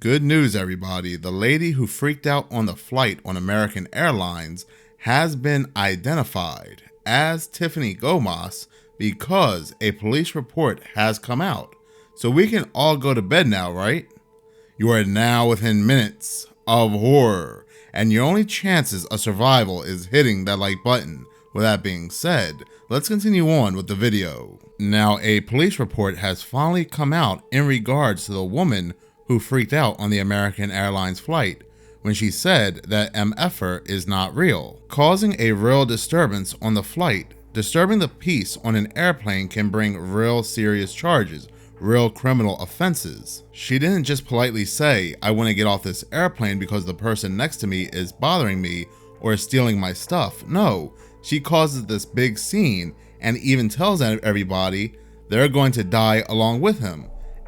Good news, everybody. The lady who freaked out on the flight on American Airlines has been identified as Tiffany Gomas because a police report has come out. So we can all go to bed now, right? You are now within minutes of horror, and your only chances of survival is hitting that like button. With that being said, let's continue on with the video. Now, a police report has finally come out in regards to the woman who freaked out on the American Airlines flight when she said that MFer is not real, causing a real disturbance on the flight. Disturbing the peace on an airplane can bring real serious charges, real criminal offenses. She didn't just politely say, "I want to get off this airplane because the person next to me is bothering me or stealing my stuff." No, she causes this big scene and even tells everybody they're going to die along with him.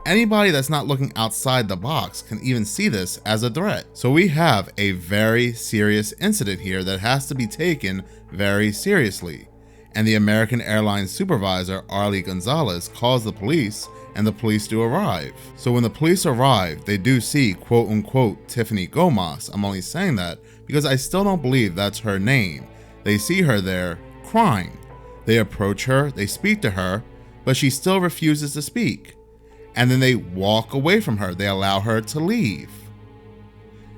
Anybody that's not looking outside the box can even see this as a threat. So we have a very serious incident here that has to be taken very seriously. And the American Airlines supervisor, Arlie Gonzalez, calls the police, and the police do arrive. So when the police arrive, they do see quote unquote Tiffany Gomas. I'm only saying that because I still don't believe that's her name. They see her there crying. They approach her, they speak to her, but she still refuses to speak. And then they walk away from her. They allow her to leave.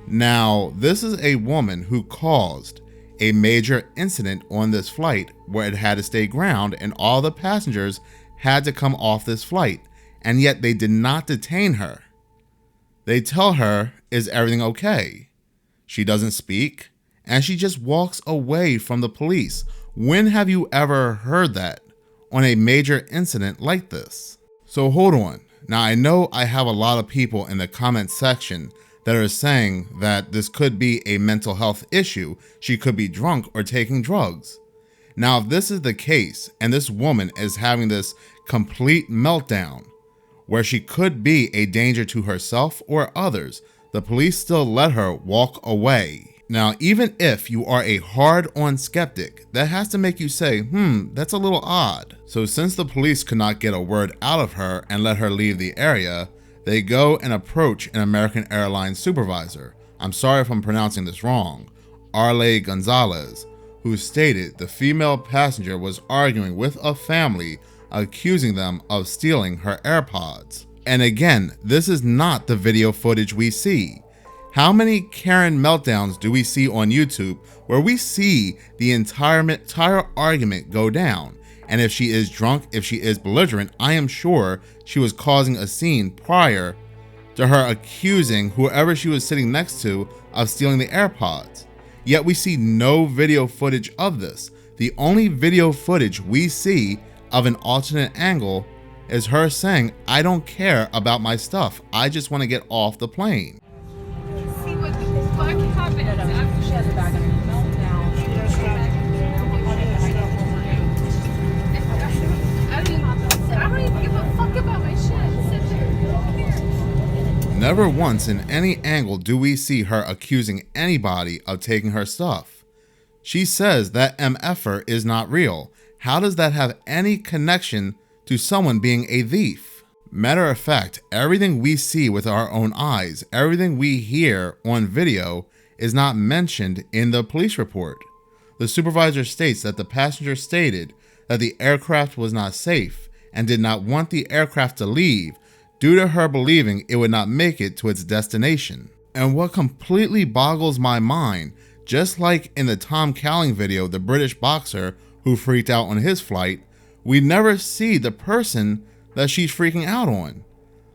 Now, this is a woman who caused a major incident on this flight where it had to stay ground and all the passengers had to come off this flight. And yet they did not detain her. They tell her, "Is everything okay?" She doesn't speak and she just walks away from the police. When have you ever heard that on a major incident like this? So hold on. Now, I know I have a lot of people in the comment section that are saying that this could be a mental health issue. She could be drunk or taking drugs. Now, if this is the case and this woman is having this complete meltdown where she could be a danger to herself or others, the police still let her walk away. Now, even if you are a hard-on skeptic, that has to make you say, that's a little odd. So since the police could not get a word out of her and let her leave the area, they go and approach an American Airlines supervisor. I'm sorry if I'm pronouncing this wrong. Arlie Gonzalez, who stated the female passenger was arguing with a family, accusing them of stealing her AirPods. And again, this is not the video footage we see. How many Karen meltdowns do we see on YouTube where we see the entire argument go down? And if she is drunk, if she is belligerent, I am sure she was causing a scene prior to her accusing whoever she was sitting next to of stealing the AirPods. Yet we see no video footage of this. The only video footage we see of an alternate angle is her saying, "I don't care about my stuff. I just want to get off the plane." She has a bag of meltdown. I don't even give a fuck about my shit. Sit there. Never once in any angle do we see her accusing anybody of taking her stuff. She says that MFer is not real. How does that have any connection to someone being a thief? Matter of fact, everything we see with our own eyes, everything we hear on video is not mentioned in the police report. The supervisor states that the passenger stated that the aircraft was not safe and did not want the aircraft to leave due to her believing it would not make it to its destination. And what completely boggles my mind, just like in the Tom Cowling video, the British boxer who freaked out on his flight, we never see the person that she's freaking out on.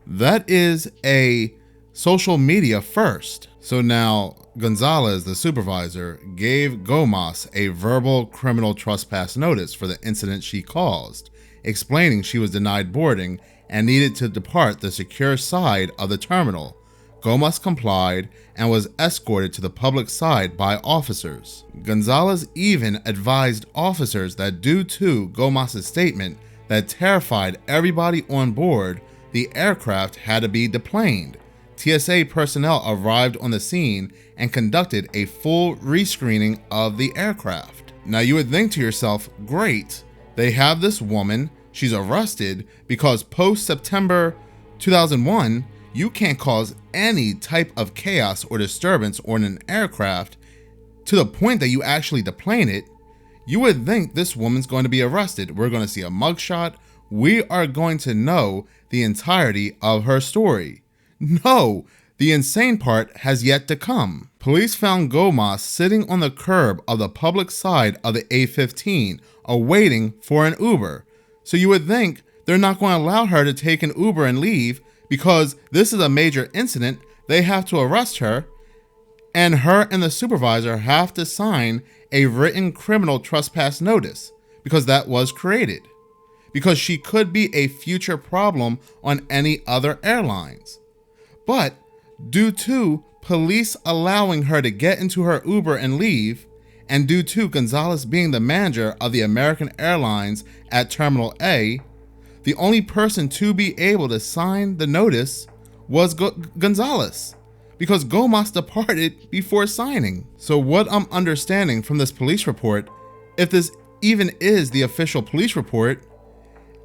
That is a social media first. So now Gonzalez, the supervisor, gave Gomas a verbal criminal trespass notice for the incident she caused, explaining she was denied boarding and needed to depart the secure side of the terminal. Gomas complied and was escorted to the public side by officers. Gonzalez even advised officers that due to Gomas' statement that terrified everybody on board, the aircraft had to be deplaned. TSA personnel arrived on the scene and conducted a full rescreening of the aircraft. Now you would think to yourself, great, they have this woman, she's arrested because post-September 2001, you can't cause any type of chaos or disturbance on an aircraft to the point that you actually deplane it, you would think this woman's going to be arrested. We're going to see a mugshot. We are going to know the entirety of her story. No, the insane part has yet to come. Police found Gomas sitting on the curb of the public side of the A15, awaiting for an Uber. So you would think they're not going to allow her to take an Uber and leave because this is a major incident. They have to arrest her, and her and the supervisor have to sign a written criminal trespass notice because that was created. Because she could be a future problem on any other airlines. But due to police allowing her to get into her Uber and leave, and due to Gonzalez being the manager of the American Airlines at Terminal A, the only person to be able to sign the notice was Gonzalez, because Gomas departed before signing. So what I'm understanding from this police report, if this even is the official police report,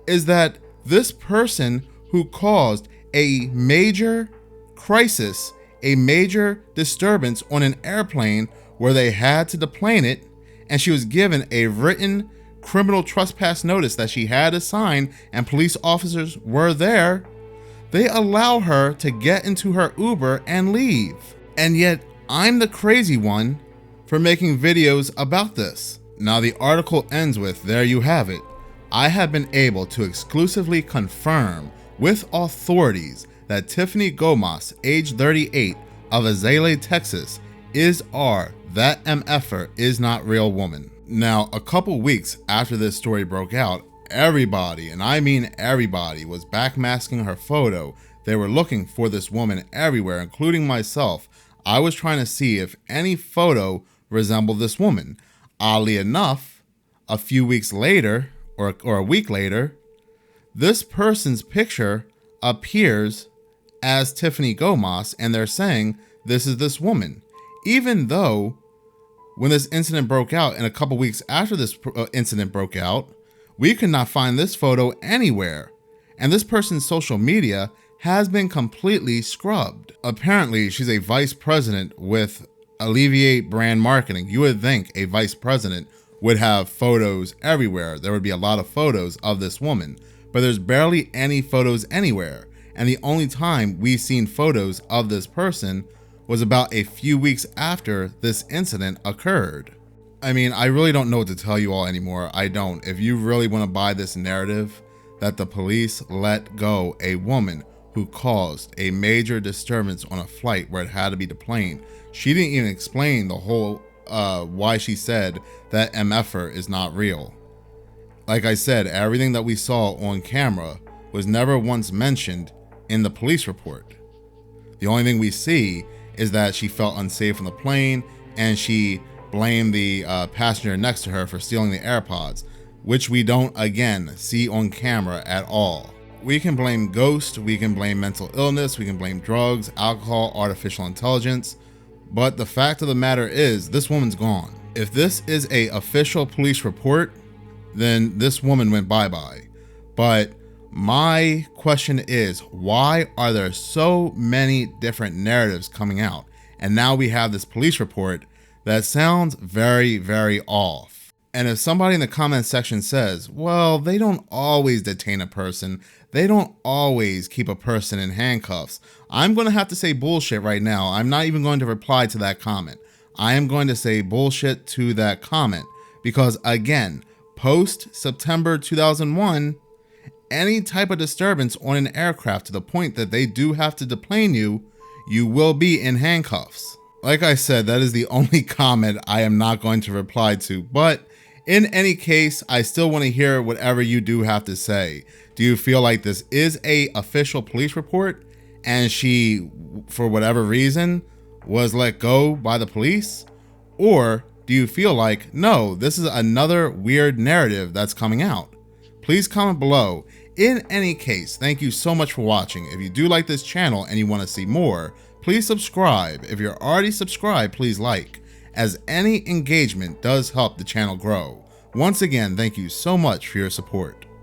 is that this person who caused a major crisis, a major disturbance on an airplane where they had to deplane it, and she was given a written criminal trespass notice that she had to sign, and police officers were there, they allow her to get into her Uber and leave. And yet I'm the crazy one for making videos about this. Now the article ends with, there you have it. I have been able to exclusively confirm with authorities that Tiffany Gomas, age 38, of Azalea, Texas, that MFer is not real woman. Now, a couple weeks after this story broke out, everybody, and I mean everybody, was backmasking her photo. They were looking for this woman everywhere, including myself. I was trying to see if any photo resembled this woman. Oddly enough, a few weeks later, or a week later, this person's picture appears as Tiffany Gomas, and they're saying this is this woman. Even though when this incident broke out and a couple weeks after this incident broke out, we could not find this photo anywhere. And this person's social media has been completely scrubbed. Apparently, she's a vice president with Alleviate Brand Marketing. You would think a vice president would have photos everywhere. There would be a lot of photos of this woman, but there's barely any photos anywhere. And the only time we've seen photos of this person was about a few weeks after this incident occurred. I mean, I really don't know what to tell you all anymore. I don't. If you really want to buy this narrative that the police let go a woman who caused a major disturbance on a flight where it had to be deplaned, she didn't even explain the whole why she said that MFer is not real. Like I said, everything that we saw on camera was never once mentioned in the police report. The only thing we see is that she felt unsafe on the plane, and she blamed the passenger next to her for stealing the AirPods, which we don't again see on camera at all. We can blame ghosts, we can blame mental illness, we can blame drugs, alcohol, artificial intelligence, but the fact of the matter is this woman's gone. If this is a official police report, then this woman went bye-bye. But my question is, why are there so many different narratives coming out? And now we have this police report that sounds very, very off. And if somebody in the comment section says, well, they don't always detain a person, they don't always keep a person in handcuffs, I'm going to have to say bullshit right now. I'm not even going to reply to that comment. I am going to say bullshit to that comment because, again, post September 2001, any type of disturbance on an aircraft to the point that they do have to deplane you, you will be in handcuffs. Like I said, that is the only comment I am not going to reply to. But in any case, I still want to hear whatever you do have to say. Do you feel like this is a official police report and she, for whatever reason, was let go by the police? Or do you feel like, no, this is another weird narrative that's coming out? Please comment below. In any case, thank you so much for watching. If you do like this channel and you want to see more, please subscribe. If you're already subscribed, please like, as any engagement does help the channel grow. Once again, thank you so much for your support.